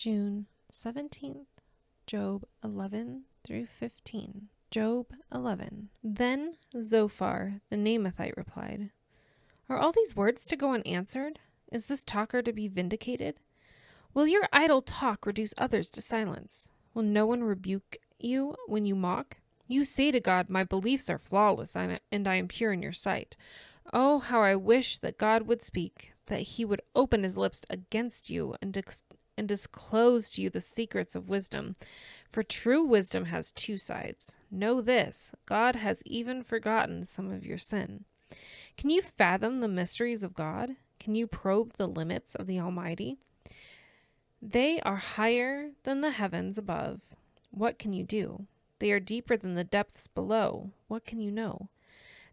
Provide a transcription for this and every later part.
June 17th, Job 11 through 15. Job 11. Then Zophar the Naamathite replied, "Are all these words to go unanswered? Is this talker to be vindicated? Will your idle talk reduce others to silence? Will no one rebuke you when you mock? You say to God, 'My beliefs are flawless, and I am pure in your sight.' Oh, how I wish that God would speak, that he would open his lips against you and disclose to you the secrets of wisdom. For true wisdom has two sides. Know this, God has even forgotten some of your sin. Can you fathom the mysteries of God? Can you probe the limits of the Almighty? They are higher than the heavens above. What can you do? They are deeper than the depths below. What can you know?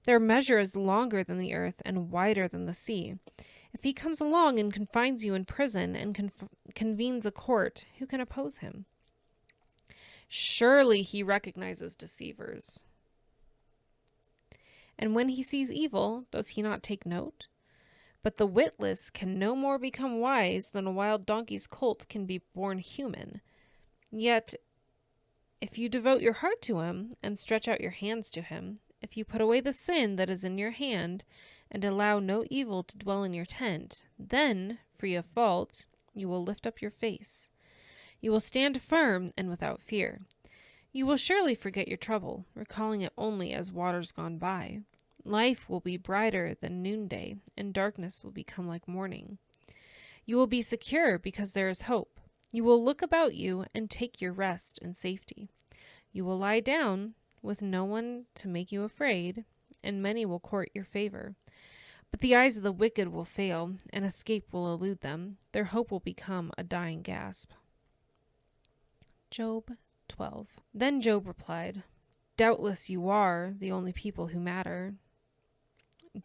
Their measure is longer than the earth and wider than the sea. If he comes along and confines you in prison and convenes a court, who can oppose him? Surely he recognizes deceivers. And when he sees evil, does he not take note? But the witless can no more become wise than a wild donkey's colt can be born human. Yet, if you devote your heart to him and stretch out your hands to him, if you put away the sin that is in your hand and allow no evil to dwell in your tent, then, free of fault, you will lift up your face. You will stand firm and without fear. You will surely forget your trouble, recalling it only as waters gone by. Life will be brighter than noonday, and darkness will become like morning. You will be secure because there is hope. You will look about you and take your rest in safety. You will lie down with no one to make you afraid, and many will court your favor. But the eyes of the wicked will fail, and escape will elude them. Their hope will become a dying gasp." Job 12. Then Job replied, "Doubtless you are the only people who matter.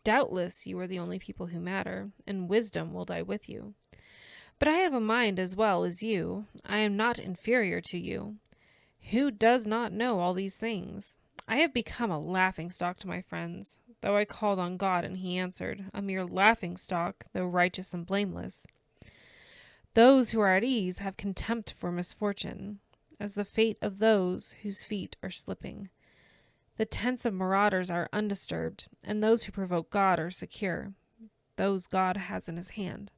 Doubtless you are the only people who matter, and wisdom will die with you. But I have a mind as well as you. I am not inferior to you. Who does not know all these things? I have become a laughingstock to my friends, though I called on God and he answered, a mere laughingstock, though righteous and blameless. Those who are at ease have contempt for misfortune, as the fate of those whose feet are slipping. The tents of marauders are undisturbed, and those who provoke God are secure, those God has in his hand.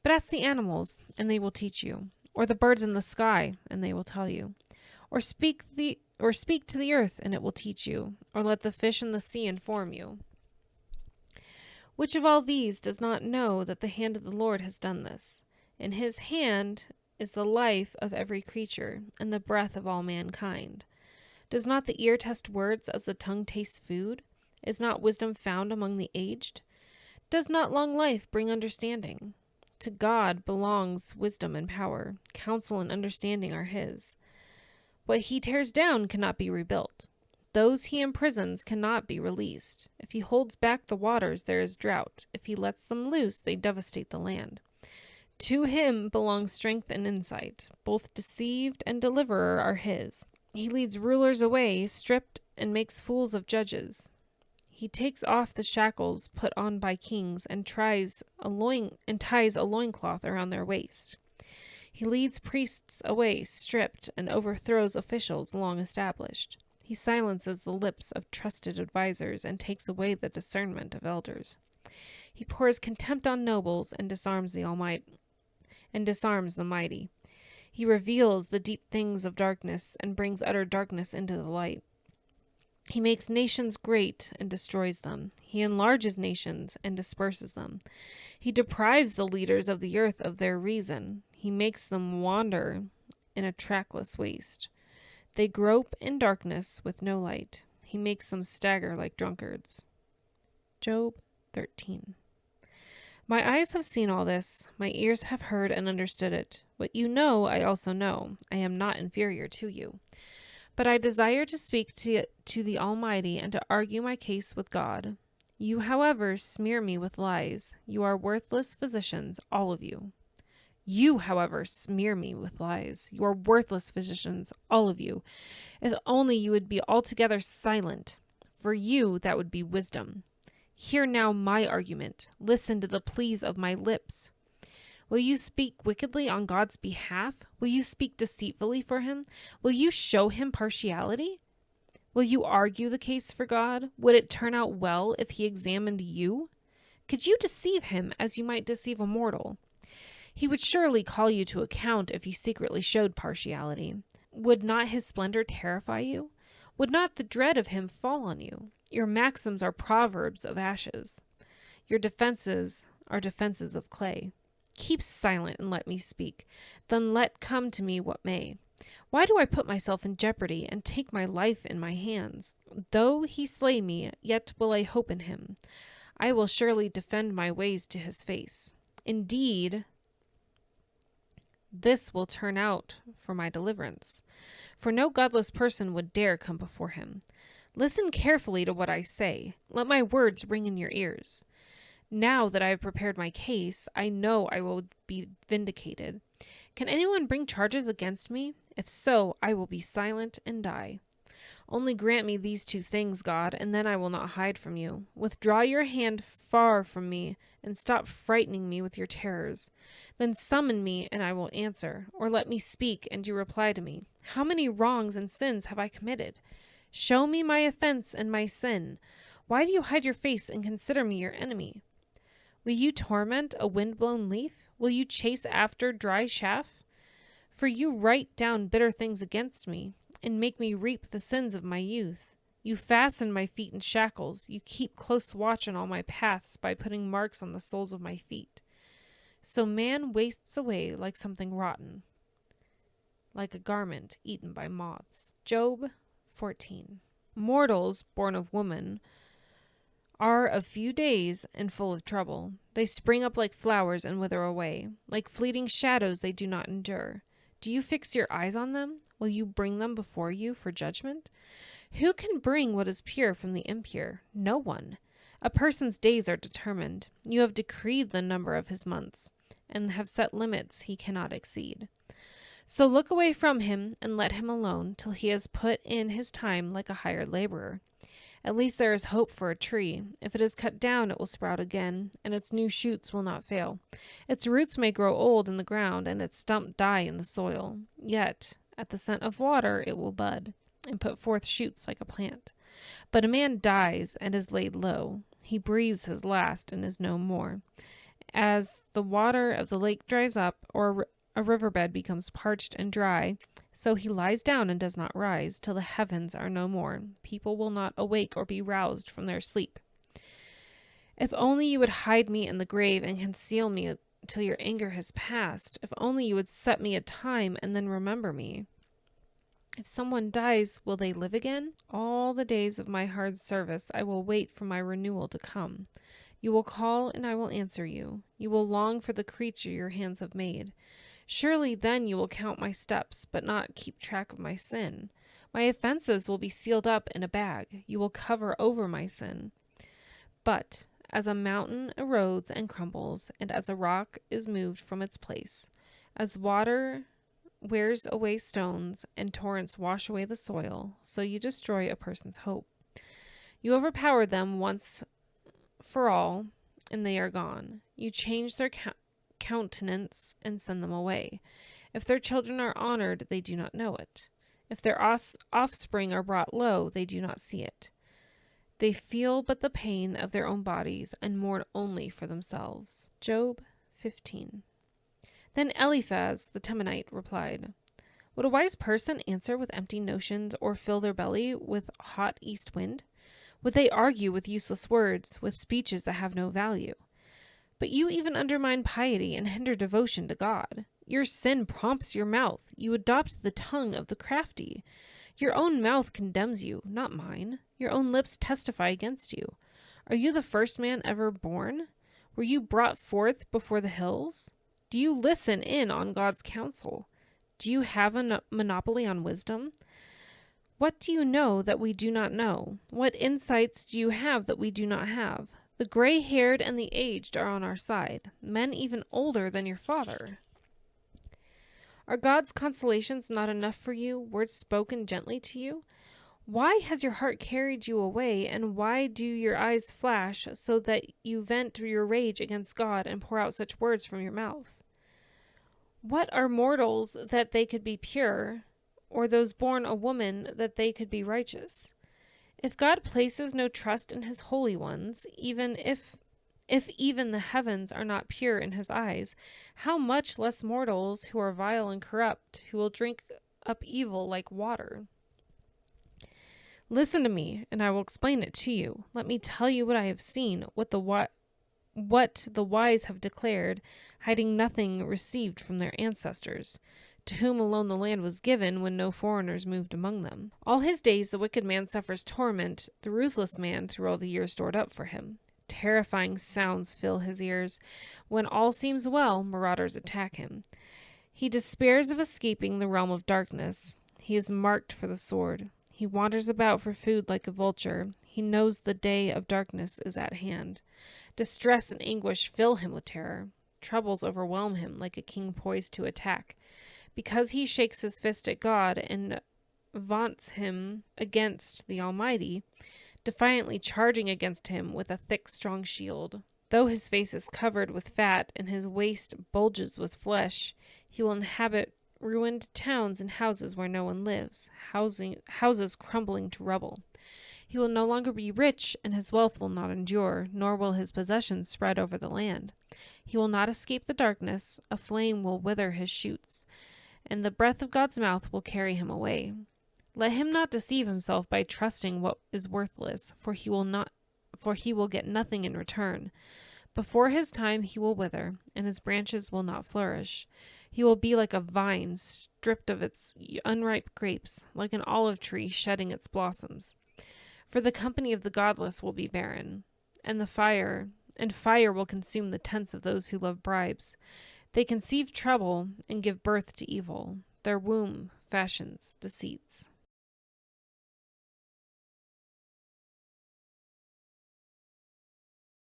But ask the animals, and they will teach you, or the birds in the sky, and they will tell you. Or speak to the earth, and it will teach you, or let the fish in the sea inform you. Which of all these does not know that the hand of the Lord has done this? In his hand is the life of every creature, and the breath of all mankind. Does not the ear test words as the tongue tastes food? Is not wisdom found among the aged? Does not long life bring understanding? To God belongs wisdom and power. Counsel and understanding are his. What he tears down cannot be rebuilt. Those he imprisons cannot be released. If he holds back the waters, there is drought. If he lets them loose, they devastate the land. To him belong strength and insight. Both deceived and deliverer are his. He leads rulers away, stripped, and makes fools of judges. He takes off the shackles put on by kings and ties a loincloth around their waist. He leads priests away, stripped, and overthrows officials long established. He silences the lips of trusted advisers and takes away the discernment of elders. He pours contempt on nobles and disarms the mighty. He reveals the deep things of darkness and brings utter darkness into the light. He makes nations great and destroys them. He enlarges nations and disperses them. He deprives the leaders of the earth of their reason. He makes them wander in a trackless waste. They grope in darkness with no light. He makes them stagger like drunkards. Job 13. My eyes have seen all this. My ears have heard and understood it. What you know, I also know. I am not inferior to you. But I desire to speak to the Almighty and to argue my case with God. You, however, smear me with lies. You are worthless physicians, all of you. You, however, smear me with lies. You are worthless physicians, all of you. If only you would be altogether silent. For you, that would be wisdom. Hear now my argument. Listen to the pleas of my lips. Will you speak wickedly on God's behalf? Will you speak deceitfully for him? Will you show him partiality? Will you argue the case for God? Would it turn out well if he examined you? Could you deceive him as you might deceive a mortal? He would surely call you to account if you secretly showed partiality. Would not his splendor terrify you? Would not the dread of him fall on you? Your maxims are proverbs of ashes. Your defenses are defenses of clay. Keep silent and let me speak. Then let come to me what may. Why do I put myself in jeopardy and take my life in my hands? Though he slay me, yet will I hope in him. I will surely defend my ways to his face. Indeed, this will turn out for my deliverance. For no godless person would dare come before him. Listen carefully to what I say. Let my words ring in your ears. Now that I have prepared my case, I know I will be vindicated. Can anyone bring charges against me? If so, I will be silent and die. Only grant me these two things, God, and then I will not hide from you. Withdraw your hand far from me, and stop frightening me with your terrors. Then summon me, and I will answer, or let me speak, and you reply to me. How many wrongs and sins have I committed? Show me my offense and my sin. Why do you hide your face and consider me your enemy? Will you torment a wind-blown leaf? Will you chase after dry chaff? For you write down bitter things against me, and make me reap the sins of my youth. You fasten my feet in shackles. You keep close watch on all my paths by putting marks on the soles of my feet. So man wastes away like something rotten, like a garment eaten by moths. Job 14. Mortals born of woman are of few days and full of trouble. They spring up like flowers and wither away. Like fleeting shadows they do not endure. Do you fix your eyes on them? Will you bring them before you for judgment? Who can bring what is pure from the impure? No one. A person's days are determined. You have decreed the number of his months, and have set limits he cannot exceed. So look away from him and let him alone till he has put in his time like a hired laborer. At least there is hope for a tree. If it is cut down, it will sprout again, and its new shoots will not fail. Its roots may grow old in the ground, and its stump die in the soil. Yet, at the scent of water, it will bud, and put forth shoots like a plant. But a man dies and is laid low. He breathes his last and is no more. As the water of the lake dries up, or a riverbed becomes parched and dry, so he lies down and does not rise, till the heavens are no more. People will not awake or be roused from their sleep. If only you would hide me in the grave and conceal me till your anger has passed. If only you would set me a time and then remember me. If someone dies, will they live again? All the days of my hard service I will wait for my renewal to come. You will call and I will answer you. You will long for the creature your hands have made. Surely then you will count my steps, but not keep track of my sin. My offenses will be sealed up in a bag. You will cover over my sin. But as a mountain erodes and crumbles, and as a rock is moved from its place, as water wears away stones and torrents wash away the soil, so you destroy a person's hope. You overpower them once for all, and they are gone. You change their countenance and send them away. If their children are honored, they do not know it. If their offspring are brought low, they do not see it. They feel but the pain of their own bodies and mourn only for themselves. Job 15. Then Eliphaz the Temanite replied, Would a wise person answer with empty notions or fill their belly with hot east wind? Would they argue with useless words, with speeches that have no value? But you even undermine piety and hinder devotion to God. Your sin prompts your mouth. You adopt the tongue of the crafty. Your own mouth condemns you, not mine. Your own lips testify against you. Are you the first man ever born? Were you brought forth before the hills? Do you listen in on God's counsel? Do you have a monopoly on wisdom? What do you know that we do not know? What insights do you have that we do not have? The gray-haired and the aged are on our side, men even older than your father. Are God's consolations not enough for you, words spoken gently to you? Why has your heart carried you away, and why do your eyes flash so that you vent your rage against God and pour out such words from your mouth? What are mortals that they could be pure, or those born a woman that they could be righteous? If God places no trust in his holy ones, even if even the heavens are not pure in his eyes, how much less mortals who are vile and corrupt, who will drink up evil like water? Listen to me, and I will explain it to you. Let me tell you what I have seen, what the wise have declared, hiding nothing received from their ancestors, to whom alone the land was given when no foreigners moved among them. All his days the wicked man suffers torment, the ruthless man through all the years stored up for him. Terrifying sounds fill his ears. When all seems well, marauders attack him. He despairs of escaping the realm of darkness. He is marked for the sword. He wanders about for food like a vulture. He knows the day of darkness is at hand. Distress and anguish fill him with terror. Troubles overwhelm him like a king poised to attack. Because he shakes his fist at God and vaunts him against the Almighty, defiantly charging against him with a thick, strong shield. Though his face is covered with fat and his waist bulges with flesh, he will inhabit ruined towns and houses where no one lives, houses crumbling to rubble. He will no longer be rich, and his wealth will not endure, nor will his possessions spread over the land. He will not escape the darkness, a flame will wither his shoots, and the breath of God's mouth will carry him away. Let him not deceive himself by trusting what is worthless, for he will get nothing in return. Before his time he will wither, and his branches will not flourish. He will be like a vine stripped of its unripe grapes, like an olive tree shedding its blossoms. For the company of the godless will be barren, and fire will consume the tents of those who love bribes. They conceive trouble and give birth to evil. Their womb fashions deceits.